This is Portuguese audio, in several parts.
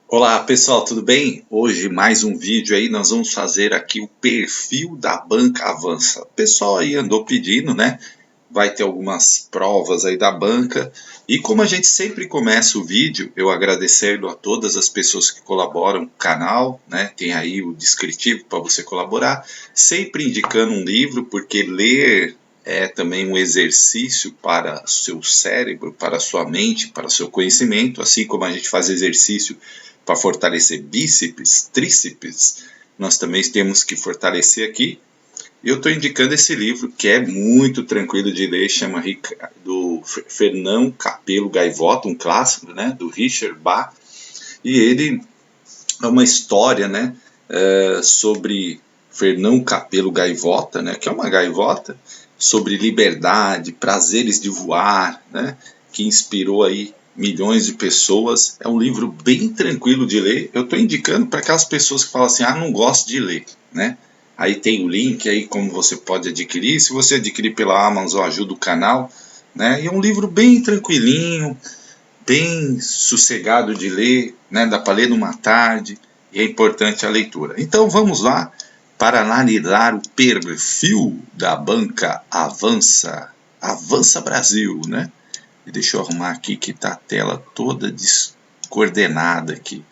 Olá pessoal, tudo bem? Hoje mais um vídeo aí, nós vamos fazer aqui o perfil da banca Avança. O pessoal aí andou pedindo, né? Vai ter algumas provas aí da banca. E como a gente sempre começa o vídeo, eu agradecendo a todas as pessoas que colaboram com o canal, né? Tem aí o descritivo para você colaborar. Sempre indicando um livro, porque ler é também um exercício para o seu cérebro, para a sua mente, para o seu conhecimento, assim como a gente faz exercício para fortalecer bíceps, tríceps, nós também temos que fortalecer aqui. Eu estou indicando esse livro que é muito tranquilo de ler, chama do Fernão Capelo Gaivota, um clássico, né, do Richard Bach, e ele é uma história, né, sobre Fernão Capelo Gaivota, né, que é uma gaivota, sobre liberdade, prazeres de voar, né, que inspirou aí milhões de pessoas. É um livro bem tranquilo de ler. Eu estou indicando para aquelas pessoas que falam assim, não gosto de ler, né? Aí tem o link aí como você pode adquirir. Se você adquirir pela Amazon, ajuda o canal, né? E é um livro bem tranquilinho, bem sossegado de ler, né? Dá para ler numa tarde e é importante a leitura. Então vamos lá para analisar o perfil da banca Avança, Avança Brasil, né? E deixa eu arrumar aqui que está a tela toda descoordenada aqui.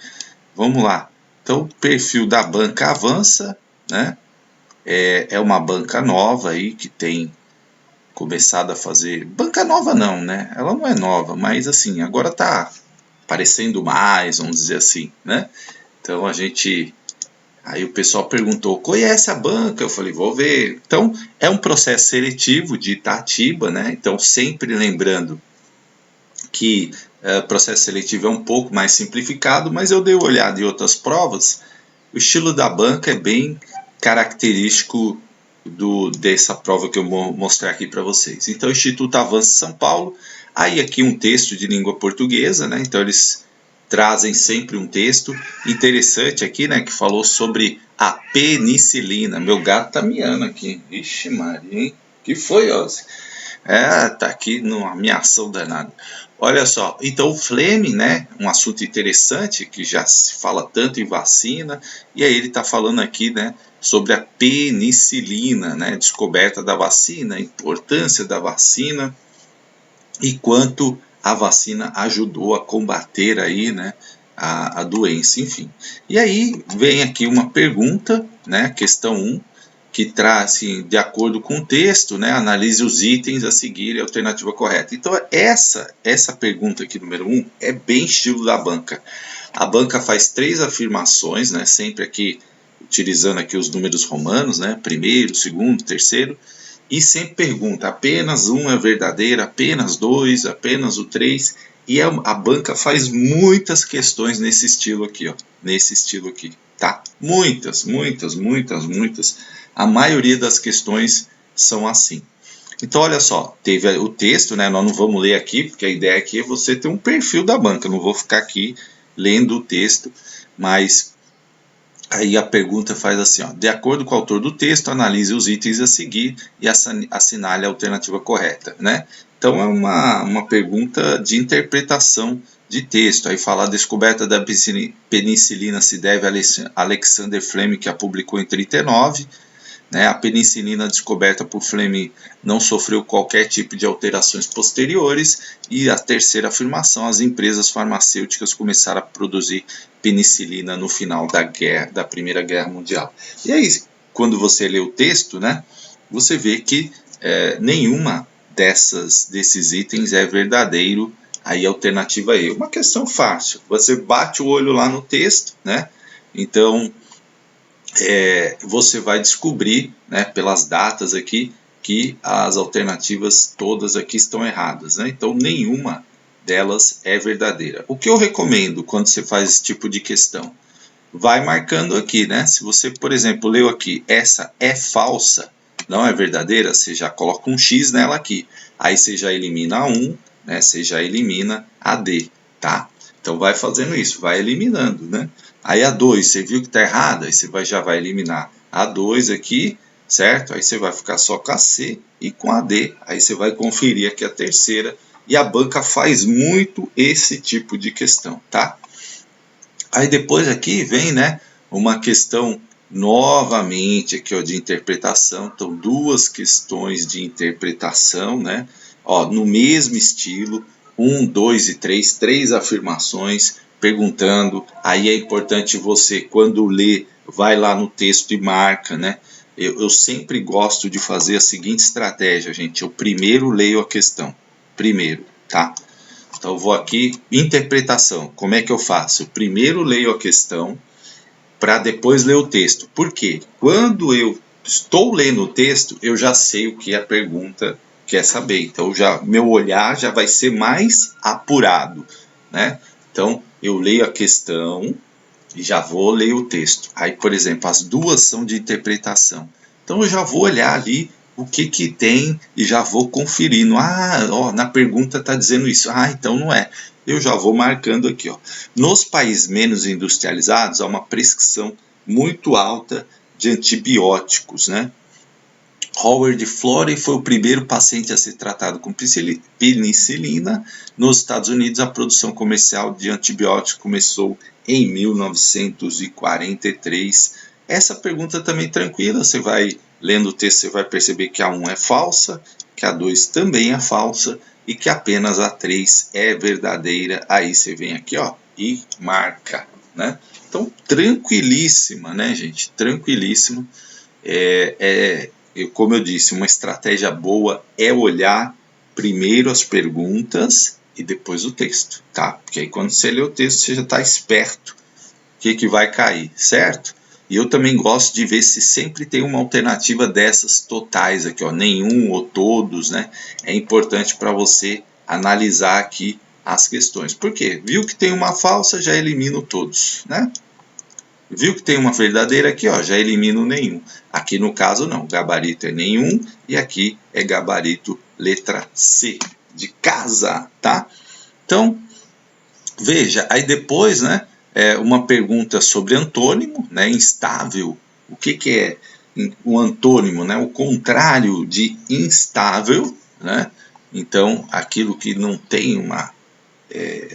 Vamos lá. Então, o perfil da banca Avança, né? É uma banca nova aí que tem começado a fazer. Banca nova não, né? Ela não é nova, mas assim, agora está aparecendo mais, vamos dizer assim, né? Então a gente. Aí o pessoal perguntou, conhece a banca? Eu falei, vou ver. Então, é um processo seletivo de Itatiba, né? Então, sempre lembrando que processo seletivo é um pouco mais simplificado, mas eu dei uma olhada em outras provas. O estilo da banca é bem característico dessa prova que eu vou mostrar aqui para vocês. Então, Instituto Avanço São Paulo, aí aqui um texto de língua portuguesa, né? Então eles trazem sempre um texto interessante aqui, né? Que falou sobre a penicilina. Meu gato tá miando aqui. Ixi Maria, hein? Que foi, Ozzy? Tá aqui numa ameação danada. Olha só, então o Fleming, né, um assunto interessante que já se fala tanto em vacina, e aí ele está falando aqui, né, sobre a penicilina, né, descoberta da vacina, a importância da vacina e quanto a vacina ajudou a combater aí, né, a doença, enfim. E aí vem aqui uma pergunta, né, questão 1, que traz, assim, de acordo com o texto, né, analise os itens a seguir e a alternativa correta. Então, essa pergunta aqui, número 1, é bem estilo da banca. A banca faz 3 afirmações, né, sempre aqui, utilizando aqui os números romanos, né, primeiro, segundo, terceiro, e sempre pergunta, apenas um é verdadeiro, apenas dois, apenas o 3, e a banca faz muitas questões nesse estilo aqui, ó, nesse estilo aqui, tá? Muitas. A maioria das questões são assim. Então, olha só, teve o texto, né? Nós não vamos ler aqui, porque a ideia aqui é você ter um perfil da banca. Eu não vou ficar aqui lendo o texto, mas aí a pergunta faz assim, ó, de acordo com o autor do texto, analise os itens a seguir e assinale a alternativa correta, né? Então é uma pergunta de interpretação de texto. Aí fala a descoberta da penicilina se deve a Alexander Fleming, que a publicou em 39. Né? A penicilina descoberta por Fleming não sofreu qualquer tipo de alterações posteriores. E a terceira afirmação, as empresas farmacêuticas começaram a produzir penicilina no final da Primeira Guerra Mundial. E aí, quando você lê o texto, né, você vê que nenhuma desses itens é verdadeiro. Aí a alternativa é uma questão fácil. Você bate o olho lá no texto, né? Então você vai descobrir, né, pelas datas aqui, que as alternativas todas aqui estão erradas, né? Então nenhuma delas é verdadeira. O que eu recomendo quando você faz esse tipo de questão? Vai marcando aqui, né? Se você, por exemplo, leu aqui, essa é falsa, não é verdadeira, você já coloca um X nela aqui. Aí você já elimina a 1, né? Você já elimina a D, tá? Então vai fazendo isso, vai eliminando, né? Aí a 2, você viu que está errada, aí você já vai eliminar a 2 aqui, certo? Aí você vai ficar só com a C e com a D. Aí você vai conferir aqui a terceira. E a banca faz muito esse tipo de questão, tá? Aí depois aqui vem, né, uma questão novamente aqui, ó, de interpretação. Então, duas questões de interpretação, né? Ó, no mesmo estilo, 1, 2 e 3, três afirmações perguntando. Aí é importante você, quando lê, vai lá no texto e marca, né? Eu sempre gosto de fazer a seguinte estratégia, gente. Eu primeiro leio a questão. Primeiro, tá? Então eu vou aqui, interpretação. Como é que eu faço? Primeiro leio a questão para depois ler o texto. Por quê? Quando eu estou lendo o texto, eu já sei o que a pergunta quer saber. Então meu olhar já vai ser mais apurado, né? Então eu leio a questão e já vou ler o texto. Aí, por exemplo, as duas são de interpretação. Então eu já vou olhar ali o que tem e já vou conferindo. Ah, ó, na pergunta está dizendo isso. Ah, então não é. Eu já vou marcando aqui, ó. Nos países menos industrializados há uma prescrição muito alta de antibióticos, né? Howard Florey foi o primeiro paciente a ser tratado com penicilina. Nos Estados Unidos, a produção comercial de antibióticos começou em 1943. Essa pergunta também tranquila, você vai lendo o texto, você vai perceber que a 1 é falsa, que a 2 também é falsa e que apenas a 3 é verdadeira. Aí você vem aqui, ó, e marca, né? Então, tranquilíssima, né, gente? Tranquilíssima. Como eu disse, uma estratégia boa é olhar primeiro as perguntas e depois o texto, tá? Porque aí quando você lê o texto, você já está esperto o que vai cair, certo? E eu também gosto de ver se sempre tem uma alternativa dessas totais aqui, ó, nenhum ou todos, né? É importante para você analisar aqui as questões. Por quê? Viu que tem uma falsa, já elimino todos, né? Viu que tem uma verdadeira aqui, ó, já elimino nenhum. Aqui no caso não, gabarito é nenhum e aqui é gabarito letra C, de casa, tá? Então, veja, aí depois, né, uma pergunta sobre antônimo, né, instável. O que é o antônimo, né? O contrário de instável, né? Então, aquilo que não tem uma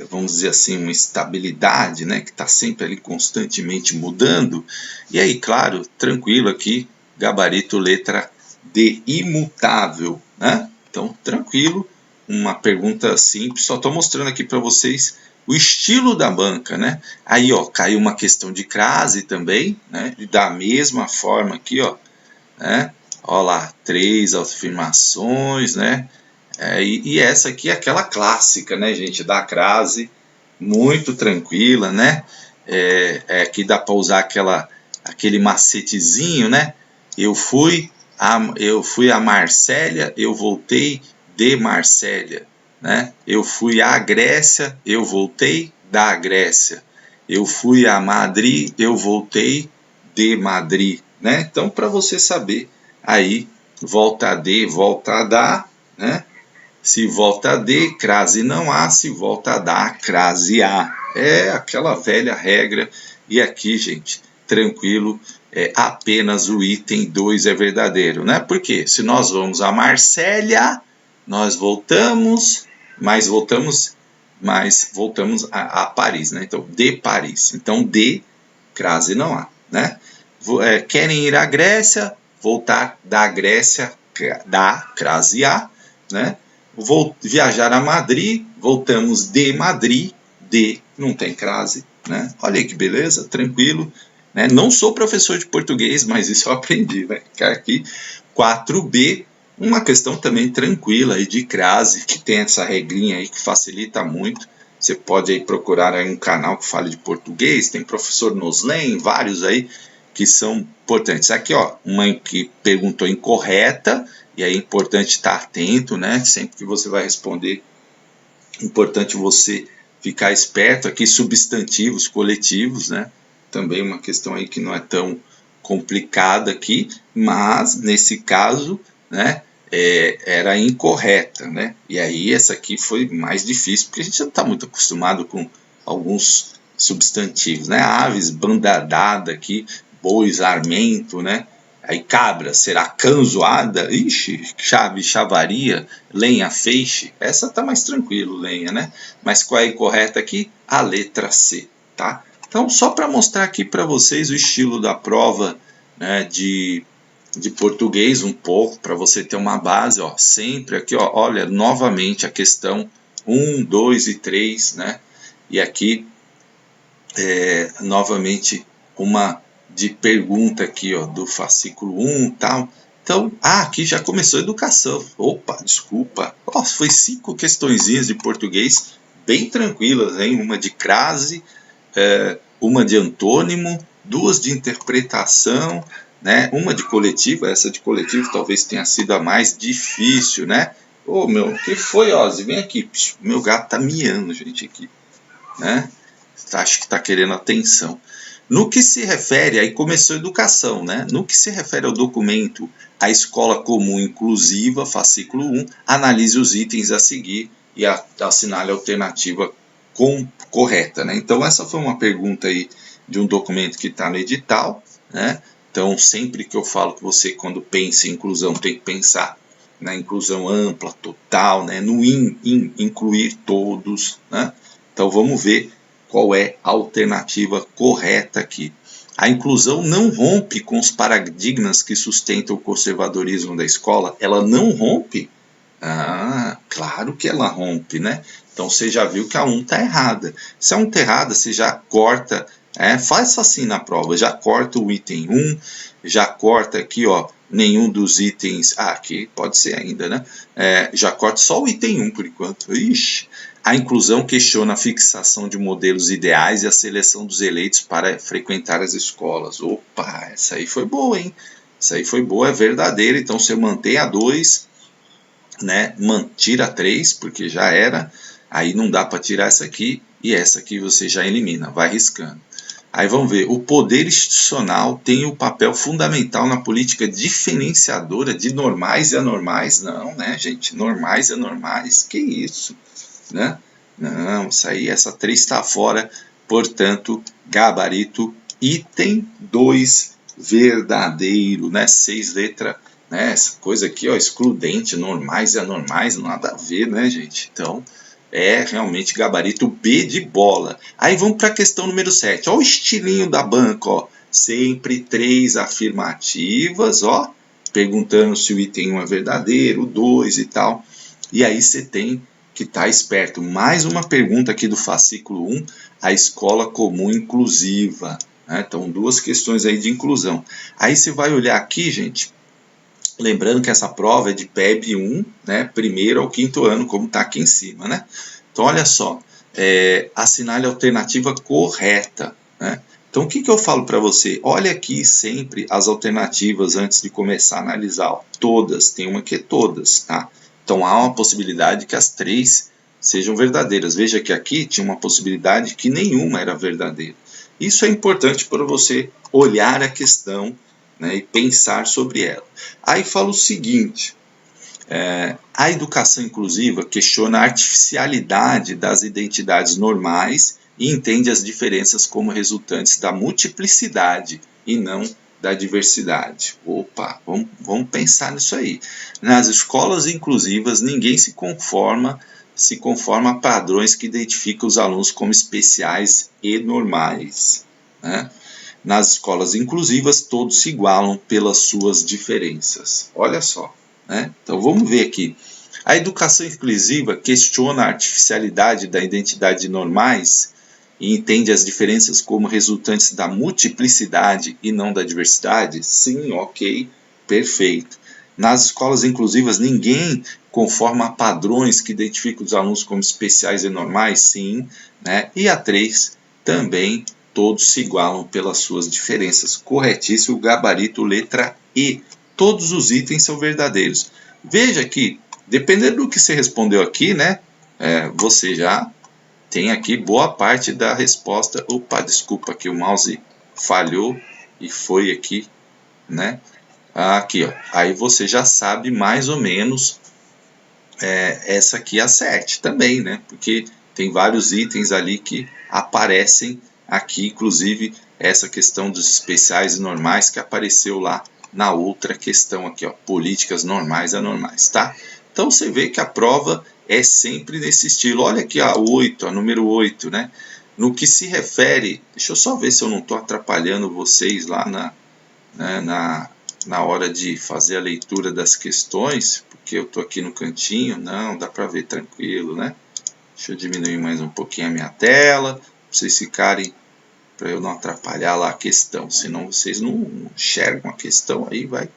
vamos dizer assim, uma estabilidade, né, que está sempre ali constantemente mudando. E aí, claro, tranquilo aqui, gabarito letra D, imutável, né? Então, tranquilo, uma pergunta simples, só estou mostrando aqui para vocês o estilo da banca, né? Aí, ó, caiu uma questão de crase também, né? Da mesma forma aqui, ó, né? Ó lá, 3 afirmações, né? E essa aqui é aquela clássica, né, gente, da crase, muito tranquila, né? Aqui dá para usar aquele macetezinho, né? Eu fui a Marsella, eu voltei de Marsella, né? Eu fui à Grécia, eu voltei da Grécia. Eu fui a Madrid, eu voltei de Madrid, né? Então, para você saber aí, volta de, volta da, né? Se volta a D, crase não há. Se volta a dar, crase há. É aquela velha regra. E aqui, gente, tranquilo, apenas o item 2 é verdadeiro, né? Porque se nós vamos a Marsella, nós voltamos, mas voltamos a Paris, né? Então, de Paris. Então, de, crase não há, né? Querem ir à Grécia, voltar da Grécia, da, crase há, né? Vou viajar a Madrid, voltamos de Madrid, de, não tem crase, né? Olha aí que beleza, tranquilo, né? Não sou professor de português, mas isso eu aprendi, né? Aqui, 4B, uma questão também tranquila aí de crase, que tem essa regrinha aí que facilita muito. Você pode aí procurar aí um canal que fale de português, tem professor Noslen, vários aí que são importantes. Aqui, ó, uma que perguntou incorreta, e é importante estar atento, né? Sempre que você vai responder, importante você ficar esperto. Aqui, substantivos coletivos, né? Também uma questão aí que não é tão complicada aqui, mas nesse caso, né? Era incorreta, né? E aí essa aqui foi mais difícil, porque a gente não está muito acostumado com alguns substantivos, né? Aves, bandadada aqui, bois, armento, né? Aí cabra, será canzoada, ixi, chave, chavaria, lenha, feixe, essa tá mais tranquilo, lenha, né? Mas qual é a incorreta aqui? A letra C, tá? Então, só para mostrar aqui para vocês o estilo da prova, né, de português um pouco, para você ter uma base, ó, sempre aqui, ó, olha, novamente a questão 1, 2 e 3, né, e aqui, novamente, uma de pergunta aqui, ó, do fascículo 1 e tal. Então, aqui já começou a educação. Opa, desculpa. Ó, foi 5 questõezinhas de português bem tranquilas, hein? Uma de crase, uma de antônimo, 2 de interpretação, né? Uma de coletivo. Essa de coletivo talvez tenha sido a mais difícil, né? Ô, meu, o que foi, Ozzy? Vem aqui. Meu gato tá miando, gente, aqui, né? Acho que está querendo atenção. No que se refere, aí começou a educação, né? No que se refere ao documento A Escola Comum Inclusiva, fascículo 1, analise os itens a seguir e assinale a alternativa correta, né? Então, essa foi uma pergunta aí de um documento que está no edital, né? Então, sempre que eu falo que você, quando pensa em inclusão, tem que pensar na inclusão ampla, total, né? No incluir todos, né? Então, vamos ver qual é a alternativa correta aqui. A inclusão não rompe com os paradigmas que sustentam o conservadorismo da escola? Ela não rompe? Claro que ela rompe, né? Então você já viu que a 1 está errada. Se a 1 está errada, você já corta, faz assim na prova, já corta o item 1, já corta aqui, ó, nenhum dos itens, aqui pode ser ainda, né? Já corta só o item 1 por enquanto. Ixi. A inclusão questiona a fixação de modelos ideais e a seleção dos eleitos para frequentar as escolas. Opa, essa aí foi boa, hein? Essa aí foi boa, é verdadeira. Então você mantém a 2, né? Tira a 3, porque já era. Aí não dá para tirar essa aqui e essa aqui você já elimina, vai riscando. Aí vamos ver, o poder institucional tem o papel fundamental na política diferenciadora de normais e anormais? Não, né, gente? Normais e anormais, que isso? Né? Não, isso aí, essa 3 está fora, portanto, gabarito, item 2, verdadeiro, né? 6 letras, né? Essa coisa aqui, ó, excludente, normais e anormais, nada a ver, né, gente? Então, é realmente gabarito B de bola. Aí vamos para a questão número 7. Olha o estilinho da banca, ó. Sempre 3 afirmativas, ó, perguntando se o item 1 é verdadeiro, 2 e tal. E aí você tem que estar esperto. Mais uma pergunta aqui do fascículo 1, a escola comum inclusiva. Né? Então, 2 questões aí de inclusão. Aí você vai olhar aqui, gente, lembrando que essa prova é de PEB 1, né, primeiro ao 5º ano, como está aqui em cima, né? Então, olha só, assinale a alternativa correta, né? Então, o que eu falo para você? Olha aqui sempre as alternativas antes de começar a analisar. Ó. Todas, tem uma que é todas, tá? Então, há uma possibilidade que as 3 sejam verdadeiras. Veja que aqui tinha uma possibilidade que nenhuma era verdadeira. Isso é importante para você olhar a questão, né, e pensar sobre ela. Aí fala o seguinte, a educação inclusiva questiona a artificialidade das identidades normais e entende as diferenças como resultantes da multiplicidade e não da diversidade. Opa, vamos pensar nisso aí. Nas escolas inclusivas, ninguém se conforma a padrões que identificam os alunos como especiais e normais, né? Nas escolas inclusivas, todos se igualam pelas suas diferenças. Olha só, né? Então vamos ver aqui. A educação inclusiva questiona a artificialidade da identidade de normais e entende as diferenças como resultantes da multiplicidade e não da diversidade? Sim, ok, perfeito. Nas escolas inclusivas, ninguém conforma a padrões que identificam os alunos como especiais e normais? Sim, né? E a 3 também, todos se igualam pelas suas diferenças. Corretíssimo, gabarito, letra E. Todos os itens são verdadeiros. Veja que, dependendo do que você respondeu aqui, né? Você já tem aqui boa parte da resposta. Opa, desculpa que o mouse falhou e foi aqui, né? Aqui, ó. Aí você já sabe mais ou menos essa aqui é a 7 também, né? Porque tem vários itens ali que aparecem aqui, inclusive essa questão dos especiais e normais que apareceu lá na outra questão aqui, ó, políticas normais e anormais, tá? Então você vê que a prova é sempre nesse estilo. Olha aqui a 8, a número 8, né? No que se refere, deixa eu só ver se eu não estou atrapalhando vocês lá na hora de fazer a leitura das questões, porque eu estou aqui no cantinho. Não, dá para ver tranquilo, né? Deixa eu diminuir mais um pouquinho a minha tela, para vocês ficarem, para eu não atrapalhar lá a questão, senão vocês não enxergam a questão aí, vai.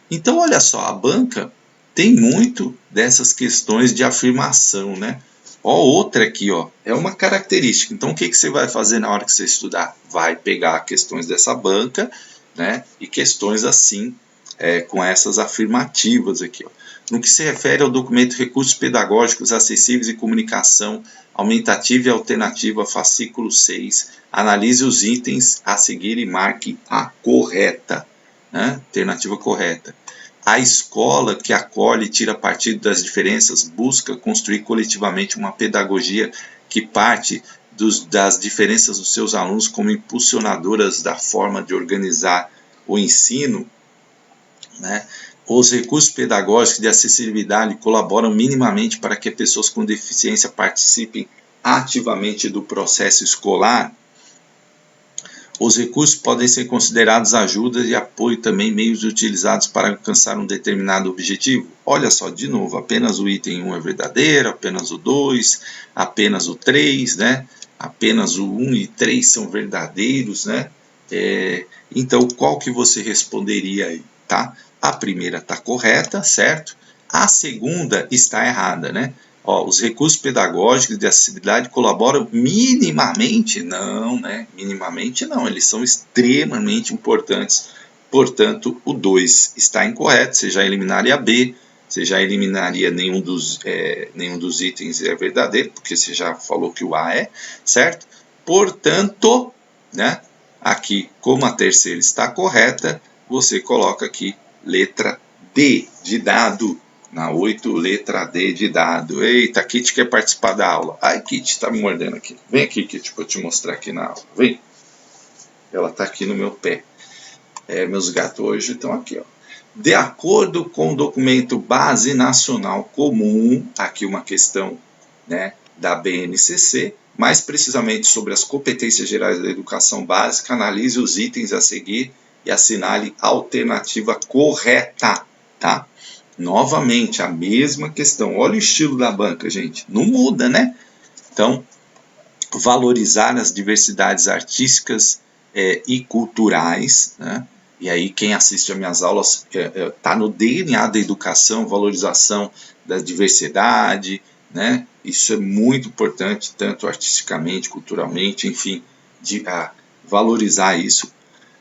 Então, olha só, a banca tem muito dessas questões de afirmação, né? Ó, outra aqui, ó, é uma característica. Então, o que você vai fazer na hora que você estudar? Vai pegar questões dessa banca, né? E questões assim, com essas afirmativas aqui, ó. No que se refere ao documento Recursos Pedagógicos Acessíveis e Comunicação Aumentativa e Alternativa, fascículo 6, analise os itens a seguir e marque a correta, né? Alternativa correta. A escola que acolhe e tira partido das diferenças busca construir coletivamente uma pedagogia que parte das diferenças dos seus alunos como impulsionadoras da forma de organizar o ensino, né? Os recursos pedagógicos de acessibilidade colaboram minimamente para que pessoas com deficiência participem ativamente do processo escolar. Os recursos podem ser considerados ajudas e apoio também, meios utilizados para alcançar um determinado objetivo. Olha só, de novo, apenas o item 1 é verdadeiro, apenas o 2, apenas o 3, né? Apenas o 1 e 3 são verdadeiros, né? Então, qual que você responderia aí, tá? A primeira está correta, certo? A segunda está errada, né? Ó, os recursos pedagógicos de acessibilidade colaboram minimamente? Não, né? Minimamente não, eles são extremamente importantes. Portanto, o 2 está incorreto, você já eliminaria a B, você já eliminaria nenhum dos itens é verdadeiro, porque você já falou que o A é, certo? Portanto, né? Aqui, como a terceira está correta, você coloca aqui letra D de dado. Na 8, letra D de dado. Eita, a Kitty quer participar da aula. Ai, Kitty, tá me mordendo aqui. Vem aqui, Kitty, para eu te mostrar aqui na aula. Vem. Ela tá aqui no meu pé. Meus gatos hoje estão aqui, ó. De acordo com o documento Base Nacional Comum, aqui uma questão, né, da BNCC, mais precisamente sobre as competências gerais da educação básica, analise os itens a seguir e assinale a alternativa correta, tá? Novamente, a mesma questão. Olha o estilo da banca, gente. Não muda, né? Então, valorizar as diversidades artísticas e culturais, né? E aí, quem assiste às minhas aulas está no DNA da educação, valorização da diversidade, né? Isso é muito importante, tanto artisticamente, culturalmente, enfim, valorizar isso.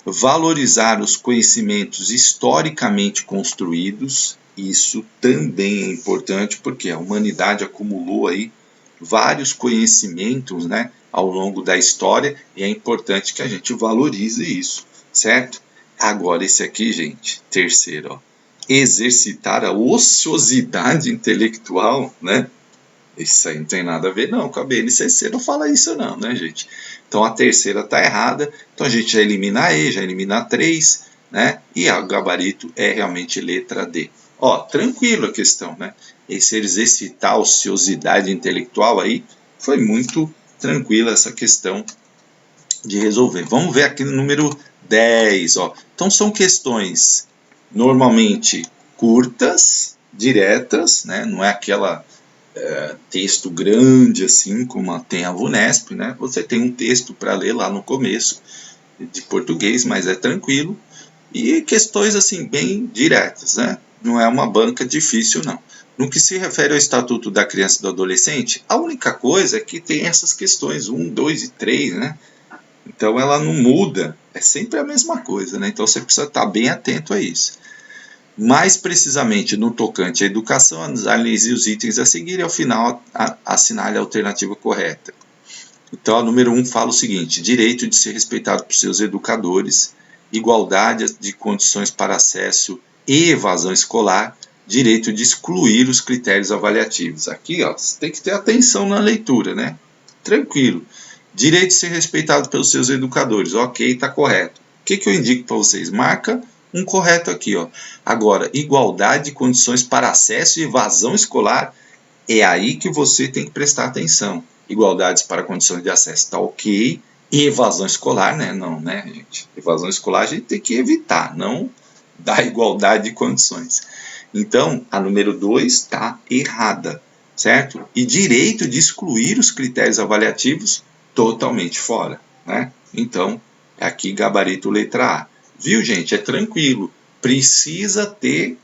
Valorizar os conhecimentos historicamente construídos, isso também é importante, porque a humanidade acumulou aí vários conhecimentos, né, ao longo da história, e é importante que a gente valorize isso, certo? Agora esse aqui, gente, terceiro, ó, exercitar a ociosidade intelectual, né? Isso aí não tem nada a ver não com a BNCC, não fala isso não, né, gente? Então a terceira está errada, então a gente já elimina a E, já elimina a 3, né? E o gabarito é realmente letra D. Ó, tranquilo a questão, né? Esse exercitar a ociosidade intelectual aí, foi muito tranquila essa questão de resolver. Vamos ver aqui no número 10, ó. Então são questões normalmente curtas, diretas, né? Não é aquela texto grande assim como tem a VUNESP, né? Você tem um texto para ler lá no começo de português, mas é tranquilo, e questões assim bem diretas, né? Não é uma banca difícil não. No que se refere ao Estatuto da Criança e do Adolescente, a única coisa é que tem essas questões 1, 2 e 3, né? Então ela não muda, é sempre a mesma coisa, né? Então você precisa estar bem atento a isso. Mais precisamente no tocante à educação, analise os itens a seguir e ao final assinale a alternativa correta. Então, a número 1 fala o seguinte: direito de ser respeitado por seus educadores, igualdade de condições para acesso e evasão escolar, direito de excluir os critérios avaliativos. Aqui, ó, você tem que ter atenção na leitura, né? Tranquilo. Direito de ser respeitado pelos seus educadores. Ok, está correto. O que eu indico para vocês? Marca um correto aqui, ó. Agora, igualdade de condições para acesso e evasão escolar, é aí que você tem que prestar atenção. igualdades para condições de acesso está ok, e evasão escolar, né? Não, né, gente? Evasão escolar a gente tem que evitar, não dar igualdade de condições. Então, a número 2 está errada, certo? E direito de excluir os critérios avaliativos totalmente fora, né? Então, aqui gabarito letra A. Viu, gente? É tranquilo. Precisa ter,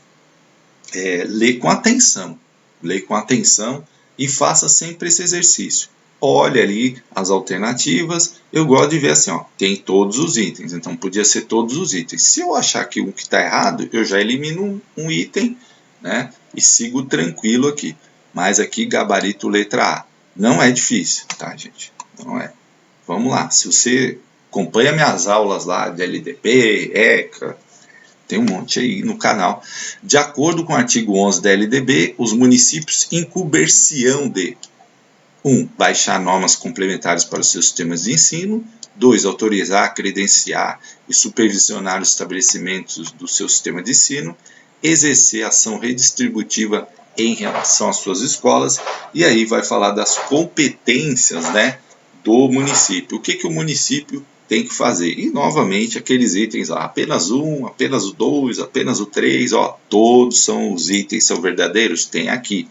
ler com atenção. Ler com atenção e faça sempre esse exercício. Olhe ali as alternativas. Eu gosto de ver assim, ó, tem todos os itens, então podia ser todos os itens. Se eu achar que um que está errado, eu já elimino um item, né, e sigo tranquilo aqui. Mas aqui, gabarito letra A. Não é difícil, tá, gente? Não é. Vamos lá. Se você acompanha minhas aulas lá de LDB, ECA, tem um monte aí no canal. De acordo com o artigo 11 da LDB, os municípios incumber-se-ão de 1. Baixar normas complementares para os seus sistemas de ensino. 2. Autorizar, credenciar e supervisionar os estabelecimentos do seu sistema de ensino. Exercer ação redistributiva em relação às suas escolas. E aí vai falar das competências, né, do município. O que o município tem que fazer? E novamente aqueles itens lá, apenas um, apenas o 2, apenas o 3, ó, todos são os itens, são verdadeiros? Tem aqui.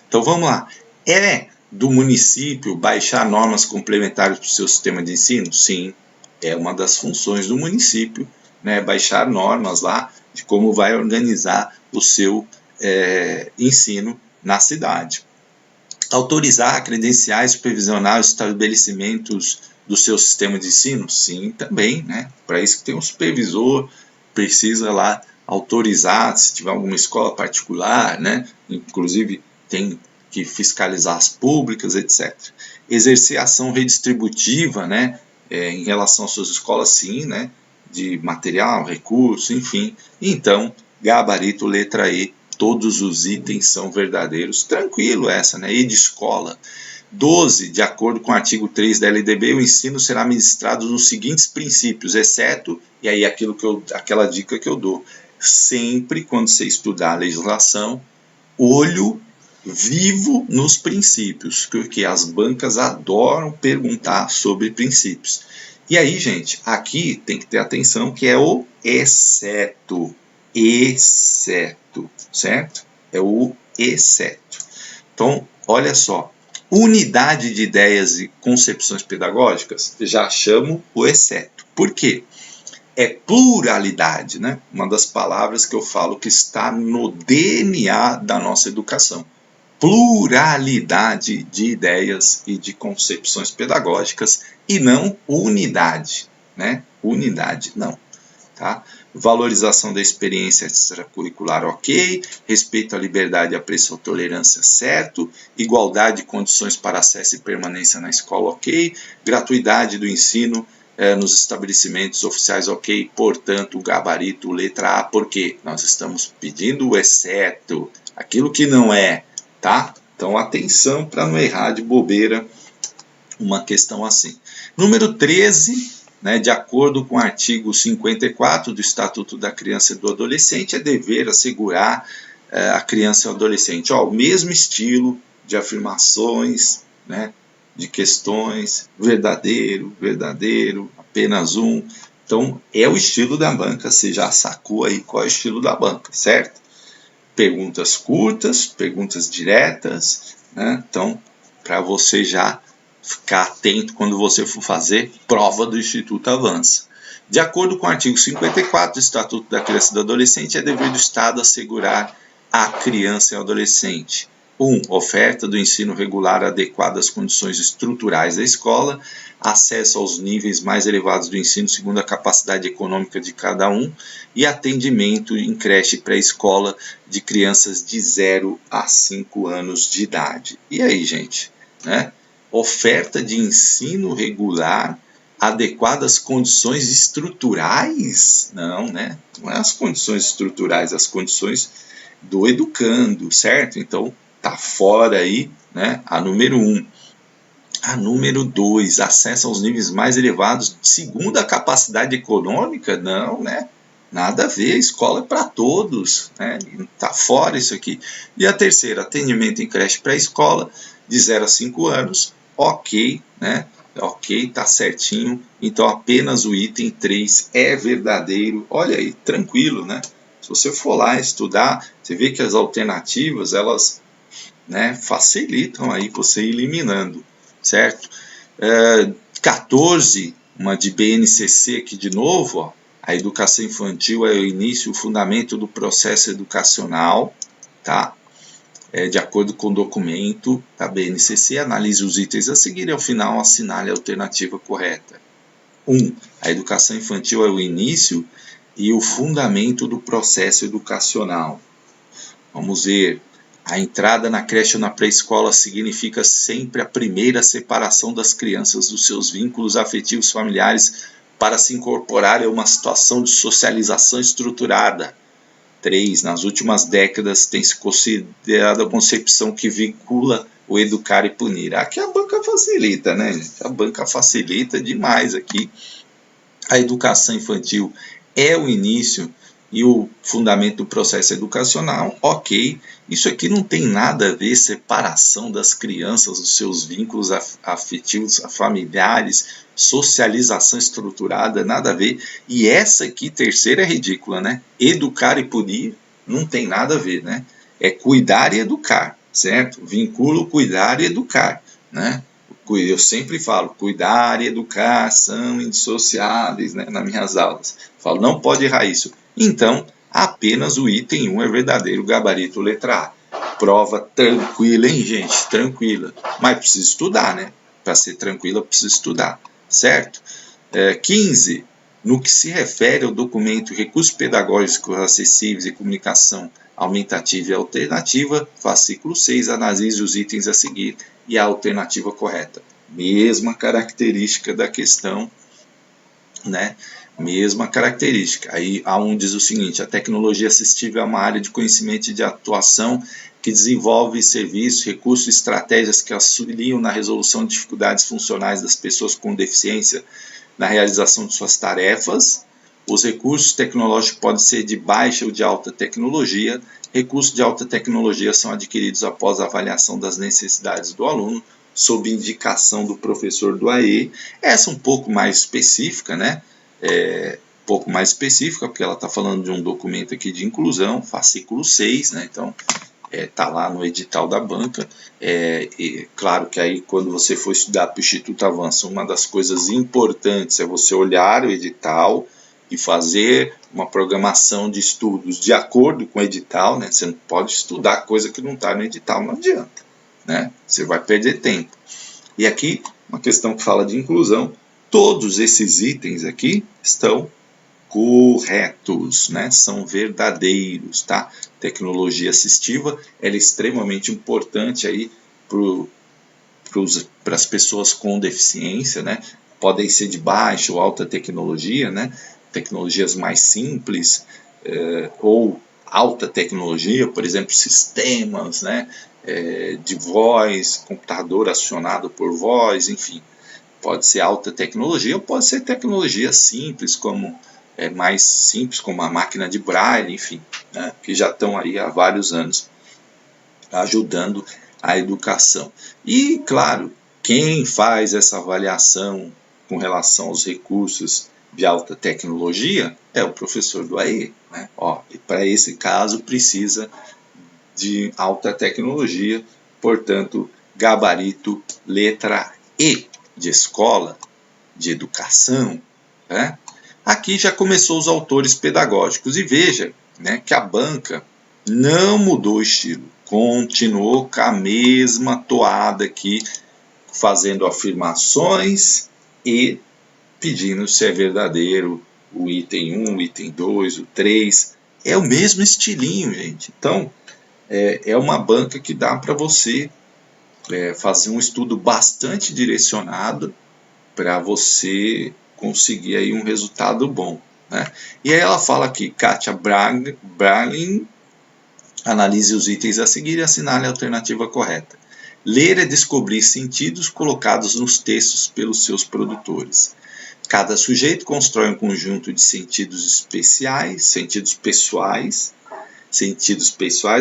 Então vamos lá. Do município baixar normas complementares para o seu sistema de ensino? Sim, é uma das funções do município, né? Baixar normas lá de como vai organizar o seu ensino na cidade. Autorizar, credenciar e supervisionar os estabelecimentos do seu sistema de ensino? Sim, também, né? Para isso que tem um supervisor, precisa lá autorizar, se tiver alguma escola particular, né? Inclusive tem que fiscalizar as públicas, etc. Exercer ação redistributiva, né, em relação às suas escolas, sim, né, de material, recurso, enfim. Então, gabarito letra E, todos os itens são verdadeiros. Tranquilo essa, né? E de escola. 12. De acordo com o artigo 3 da LDB, o ensino será ministrado nos seguintes princípios, exceto, e aí aquela dica que eu dou, sempre quando você estudar a legislação, olho vivo nos princípios, porque as bancas adoram perguntar sobre princípios. E aí, gente, aqui tem que ter atenção que é o exceto, certo? É o exceto. Então, olha só, unidade de ideias e concepções pedagógicas, já chamo o exceto. Por quê? É pluralidade, né? Uma das palavras que eu falo que está no DNA da nossa educação. Pluralidade de ideias e de concepções pedagógicas e não unidade, né? Unidade não, tá? Valorização da experiência extracurricular, ok. Respeito à liberdade, apreço à tolerância, certo. Igualdade de condições para acesso e permanência na escola, ok. Gratuidade do ensino nos estabelecimentos oficiais, ok. Portanto, o gabarito, letra A, porque nós estamos pedindo o exceto, aquilo que não é, tá? Então, atenção para não errar de bobeira uma questão assim. Número 13, né, de acordo com o artigo 54 do Estatuto da Criança e do Adolescente, é dever assegurar a criança e o adolescente. Ó, o mesmo estilo de afirmações, né, de questões, verdadeiro, apenas um. Então, é o estilo da banca, você já sacou aí qual é o estilo da banca, certo? Perguntas curtas, perguntas diretas, né? Então, para você já ficar atento quando você for fazer prova do Instituto Avança. De acordo com o artigo 54 do Estatuto da Criança e do Adolescente, é dever do Estado assegurar à criança e ao adolescente 1. Oferta do ensino regular adequada às condições estruturais da escola, acesso aos níveis mais elevados do ensino segundo a capacidade econômica de cada um e atendimento em creche pré-escola de crianças de 0 a 5 anos de idade. E aí, gente, né? Oferta de ensino regular adequada às condições estruturais? Não, né? Não é as condições estruturais, as condições do educando, certo? Então, tá fora aí, né? A número 1. A número 2, acesso aos níveis mais elevados segundo a capacidade econômica? Não, né? Nada a ver, escola é para todos, né? Tá fora isso aqui. E a terceira, atendimento em creche pré-escola de 0 a 5 anos, ok, né? Ok, tá certinho. Então apenas o item 3 é verdadeiro. Olha aí, tranquilo, né? Se você for lá estudar, você vê que as alternativas, elas, né, facilitam aí você eliminando, certo? 14, uma de BNCC aqui de novo, ó. A educação infantil é o início, o fundamento do processo educacional, tá? De acordo com o documento da BNCC, analise os itens a seguir e ao final assinale a alternativa correta. 1. A educação infantil é o início e o fundamento do processo educacional. Vamos ver. A entrada na creche ou na pré-escola significa sempre a primeira separação das crianças dos seus vínculos afetivos familiares para se incorporarem a uma situação de socialização estruturada. 3. Nas últimas décadas tem-se considerado a concepção que vincula o educar e punir. Aqui a banca facilita, né, gente? A banca facilita demais aqui. A educação infantil é o início e o fundamento do processo educacional, ok. Isso aqui não tem nada a ver separação das crianças, dos seus vínculos afetivos, familiares, socialização estruturada, nada a ver. E essa aqui, terceira, é ridícula, né? Educar e punir não tem nada a ver, né? É cuidar e educar, certo? Vinculo cuidar e educar, né? Eu sempre falo, cuidar e educar são indissociáveis, né, nas minhas aulas. Falo, não pode errar isso. Então, apenas o item 1 é verdadeiro, gabarito letra A. Prova tranquila, hein, gente? Tranquila. Mas precisa estudar, né? Para ser tranquila, precisa estudar, certo? 15. No que se refere ao documento Recursos Pedagógicos Acessíveis e Comunicação Aumentativa e Alternativa, fascículo 6, analise os itens a seguir e a alternativa correta. Mesma característica da questão, né? Mesma característica. Aí a 1 diz o seguinte: a tecnologia assistível é uma área de conhecimento e de atuação que desenvolve serviços, recursos e estratégias que auxiliam na resolução de dificuldades funcionais das pessoas com deficiência na realização de suas tarefas. Os recursos tecnológicos podem ser de baixa ou de alta tecnologia. Recursos de alta tecnologia são adquiridos após a avaliação das necessidades do aluno, sob indicação do professor do AE. Essa um pouco mais específica, né? Um pouco mais específica, porque ela está falando de um documento aqui de inclusão, fascículo 6, né? Então, está lá no edital da banca. Claro que aí, quando você for estudar para o Instituto Avança, uma das coisas importantes é você olhar o edital e fazer uma programação de estudos de acordo com o edital, né? Você não pode estudar coisa que não está no edital, não adianta, né? Você vai perder tempo. E aqui, uma questão que fala de inclusão, todos esses itens aqui estão corretos, né? São verdadeiros, tá? Tecnologia assistiva, ela é extremamente importante aí para as pessoas com deficiência, né? Podem ser de baixa ou alta tecnologia, né? Tecnologias mais simples ou alta tecnologia, por exemplo, sistemas, né? De voz, computador acionado por voz, enfim. Pode ser alta tecnologia ou pode ser tecnologia simples, como mais simples, como a máquina de braille, enfim, né? Que já estão aí há vários anos ajudando a educação. E, claro, quem faz essa avaliação com relação aos recursos de alta tecnologia é o professor do AE, né? E para esse caso precisa de alta tecnologia, portanto, gabarito letra E, de escola, de educação, né? Aqui já começou os autores pedagógicos e veja, né, que a banca não mudou o estilo, continuou com a mesma toada aqui, fazendo afirmações e pedindo se é verdadeiro o item 1, o item 2, o 3. É o mesmo estilinho, gente. Então, é uma banca que dá para você fazer um estudo bastante direcionado para você conseguir aí um resultado bom, né? E aí ela fala aqui, Kátia Bragin, analise os itens a seguir e assinale a alternativa correta. Ler é descobrir sentidos colocados nos textos pelos seus produtores. Cada sujeito constrói um conjunto de sentidos especiais, sentidos pessoais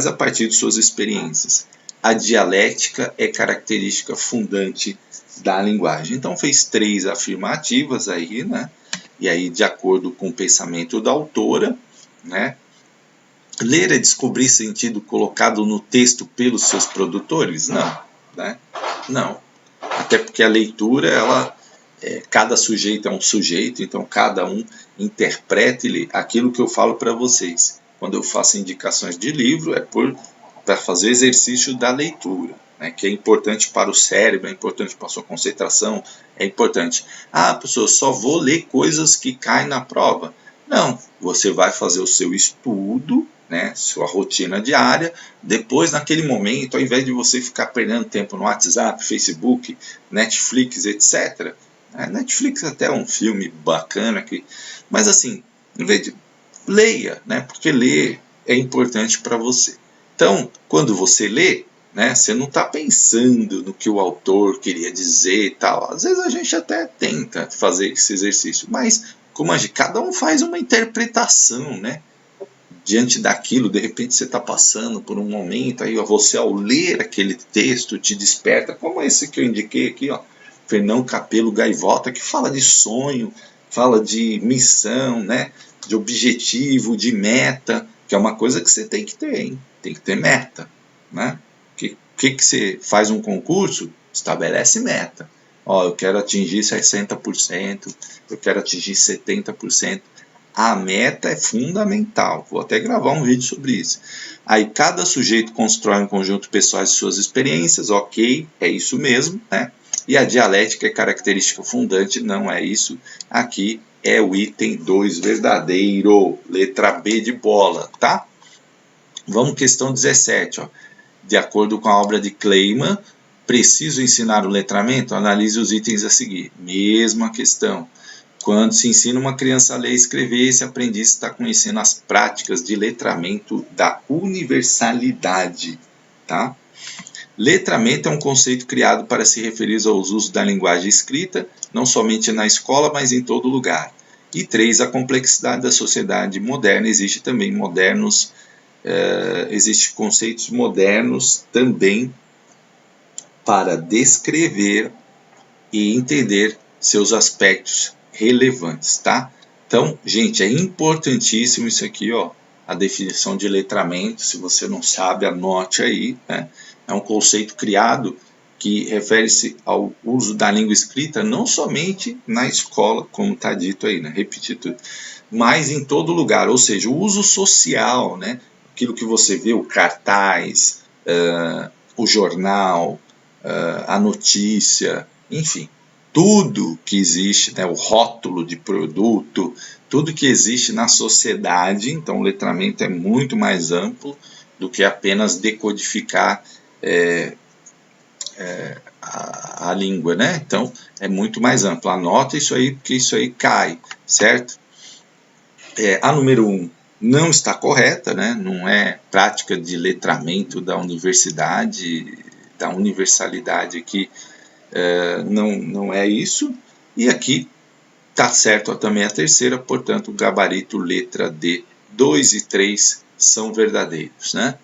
a partir de suas experiências. a dialética é característica fundante da linguagem. Então fez 3 afirmativas aí, né? E aí, de acordo com o pensamento da autora, né? Ler é descobrir sentido colocado no texto pelos seus produtores? Não, né? Não. Até porque a leitura, cada sujeito é um sujeito, então cada um interprete aquilo que eu falo para vocês. Quando eu faço indicações de livro, é para fazer exercício da leitura, né, que é importante para o cérebro, é importante para a sua concentração, é importante. Professor, eu só vou ler coisas que caem na prova. Não, você vai fazer o seu estudo, né, sua rotina diária, depois naquele momento, ao invés de você ficar perdendo tempo no WhatsApp, Facebook, Netflix, etc. Netflix até é um filme bacana, mas assim, em vez de leia, né, porque ler é importante para você. Então, quando você lê, né, você não está pensando no que o autor queria dizer e tal. Às vezes a gente até tenta fazer esse exercício, mas como cada um faz uma interpretação, né? Diante daquilo, de repente você está passando por um momento, aí você ao ler aquele texto te desperta, como esse que eu indiquei aqui, ó, Fernão Capelo Gaivota, que fala de sonho, fala de missão, né? De objetivo, de meta, que é uma coisa que você tem que ter, hein? Tem que ter meta, né? Que você faz um concurso? Estabelece meta. Ó, eu quero atingir 60%, eu quero atingir 70%. A meta é fundamental. Vou até gravar um vídeo sobre isso. Aí cada sujeito constrói um conjunto pessoal de suas experiências, ok, é isso mesmo, né? E a dialética é característica fundante, não é isso. Aqui é o item 2 verdadeiro, letra B de bola, tá? Vamos questão 17, ó. De acordo com a obra de Kleiman, preciso ensinar o letramento? Analise os itens a seguir. Mesma questão. Quando se ensina uma criança a ler e escrever, esse aprendiz está conhecendo as práticas de letramento da universalidade, tá? Letramento é um conceito criado para se referir aos usos da linguagem escrita, não somente na escola, mas em todo lugar. E 3, a complexidade da sociedade moderna. Existe também existem conceitos modernos também para descrever e entender seus aspectos relevantes, tá? Então, gente, é importantíssimo isso aqui, ó, a definição de letramento. Se você não sabe, anote aí, né? É um conceito criado que refere-se ao uso da língua escrita não somente na escola, como está dito aí, né? Repetir tudo, mas em todo lugar, ou seja, o uso social, né? Aquilo que você vê, o cartaz, o jornal, a notícia, enfim, tudo que existe, né, o rótulo de produto, tudo que existe na sociedade. Então o letramento é muito mais amplo do que apenas decodificar a língua, né? Então é muito mais amplo. Anota isso aí, porque isso aí cai, certo? A número 1 não está correta, né? Não é prática de letramento da universidade, da universalidade aqui, não é isso. E aqui está certo também a terceira, portanto, o gabarito letra D, 2 e 3 são verdadeiros, né?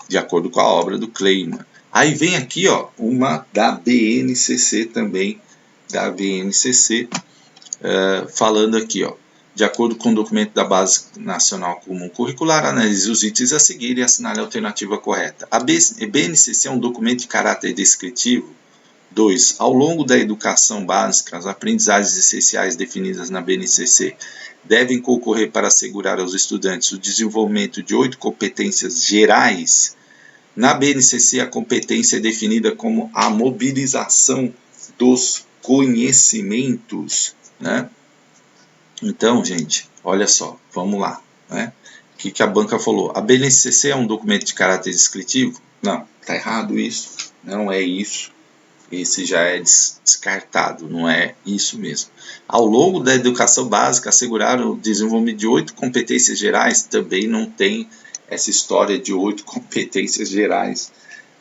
De acordo com a obra do Kleiman. Aí vem aqui, ó, uma da BNCC também, falando aqui, ó, de acordo com o documento da Base Nacional Comum Curricular, analise os itens a seguir e assinale a alternativa correta. A BNCC é um documento de caráter descritivo. 2. Ao longo da educação básica, as aprendizagens essenciais definidas na BNCC devem concorrer para assegurar aos estudantes o desenvolvimento de 8 competências gerais. Na BNCC, a competência é definida como a mobilização dos conhecimentos, né? Então, gente, olha só, vamos lá, né? O que a banca falou? A BNCC é um documento de caráter descritivo? Não, está errado isso, não é isso. Esse já é descartado, não é isso mesmo. Ao longo da educação básica, assegurar o desenvolvimento de 8 competências gerais, também não tem essa história de 8 competências gerais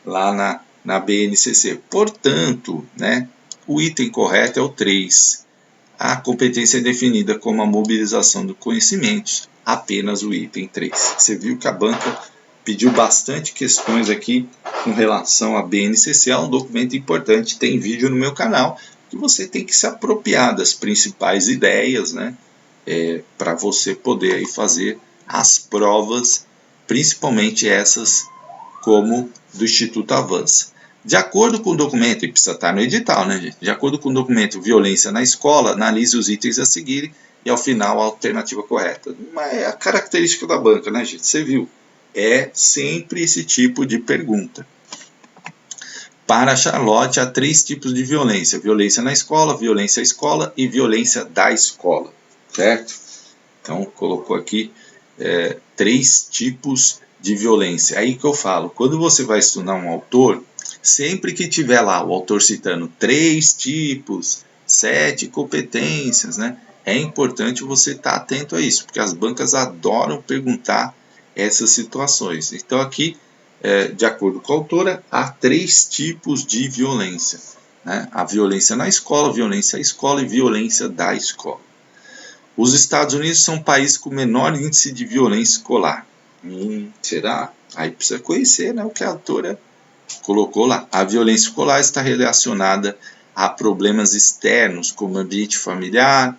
lá na BNCC. Portanto, né, o item correto é o 3. A competência é definida como a mobilização do conhecimento, apenas o item 3. Você viu que a banca pediu bastante questões aqui com relação à BNCC, é um documento importante, tem vídeo no meu canal, que você tem que se apropriar das principais ideias, né, para você poder aí fazer as provas, principalmente essas como do Instituto Avança. De acordo com o documento, e precisa estar no edital, né, gente? De acordo com o documento Violência na Escola, analise os itens a seguir e, ao final, a alternativa correta. Mas é a característica da banca, né, gente? Você viu? É sempre esse tipo de pergunta. Para Charlotte, há 3 tipos de violência: violência na escola, violência à escola e violência da escola, certo? Então, colocou aqui 3 tipos de violência. Aí que eu falo, quando você vai estudar um autor, sempre que tiver lá o autor citando 3 tipos, 7 competências, né, é importante você estar atento a isso, porque as bancas adoram perguntar essas situações. Então, aqui, de acordo com a autora, há 3 tipos de violência, né? A violência na escola, violência à escola e violência da escola. Os Estados Unidos são um país com menor índice de violência escolar. Será? Aí precisa conhecer, né, o que a autora colocou lá. A violência escolar está relacionada a problemas externos, como ambiente familiar,